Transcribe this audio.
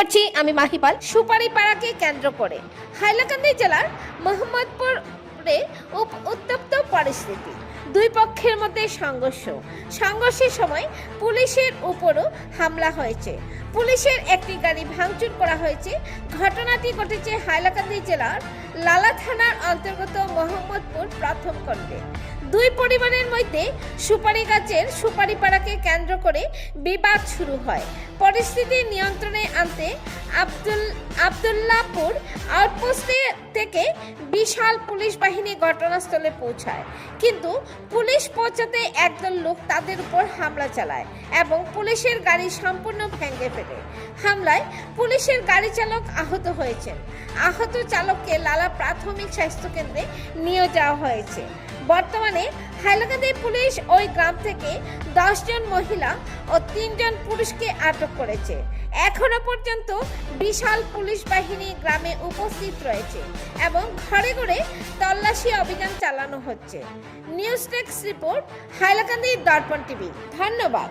করছি আমি মাহিপাল। সুপারিপাড়াকে কেন্দ্র করে হাইলাকান্দি জেলার মোহাম্মদপুরে উত্তপ্ত পরিস্থিতি। দুই পক্ষের মধ্যে সংঘর্ষের সময় পুলিশের উপরও হামলা হয়েছে। পুলিশের একটি গাড়ি ভাঙচুর করা হয়েছে। ঘটনাটি ঘটেছে হাইলাকান্দি জেলার লালা থানার অন্তর্গত মোহাম্মদপুর প্রথম খণ্ডে। দুই পরিবারের মধ্যে সুপারি গাছের সুপারিপাড়াকে কেন্দ্র করে বিবাদ শুরু হয়। পরিস্থিতি নিয়ন্ত্রণে আনতে আব্দুল্লাহপুর আউটপোস্টে থেকে বিশাল পুলিশ বাহিনী ঘটনাস্থলে পৌঁছায়, কিন্তু পুলিশ পৌঁছাতে একদল লোক তাদের উপর হামলা চালায় এবং পুলিশের গাড়ি সম্পূর্ণ ভেঙে ফেলে। হামলায় পুলিশের গাড়ি চালক আহত হয়েছেন। আহত চালককে লালা প্রাথমিক স্বাস্থ্য কেন্দ্রে নিয়ে যাওয়া হয়েছে। বর্তমানে হাইলাকান্দি পুলিশ ওই গ্রাম থেকে 10 জন মহিলা ও 3 জন পুরুষকে আটক করেছে। এখনো পর্যন্ত বিশাল পুলিশ বাহিনী গ্রামে উপস্থিত রয়েছে এবং ঘরে ঘরে তল্লাশি অভিযান চালানো হচ্ছে। নিউজ ডেস্ক রিপোর্ট, হাইলাকান্দি দর্পণ টিভি। ধন্যবাদ।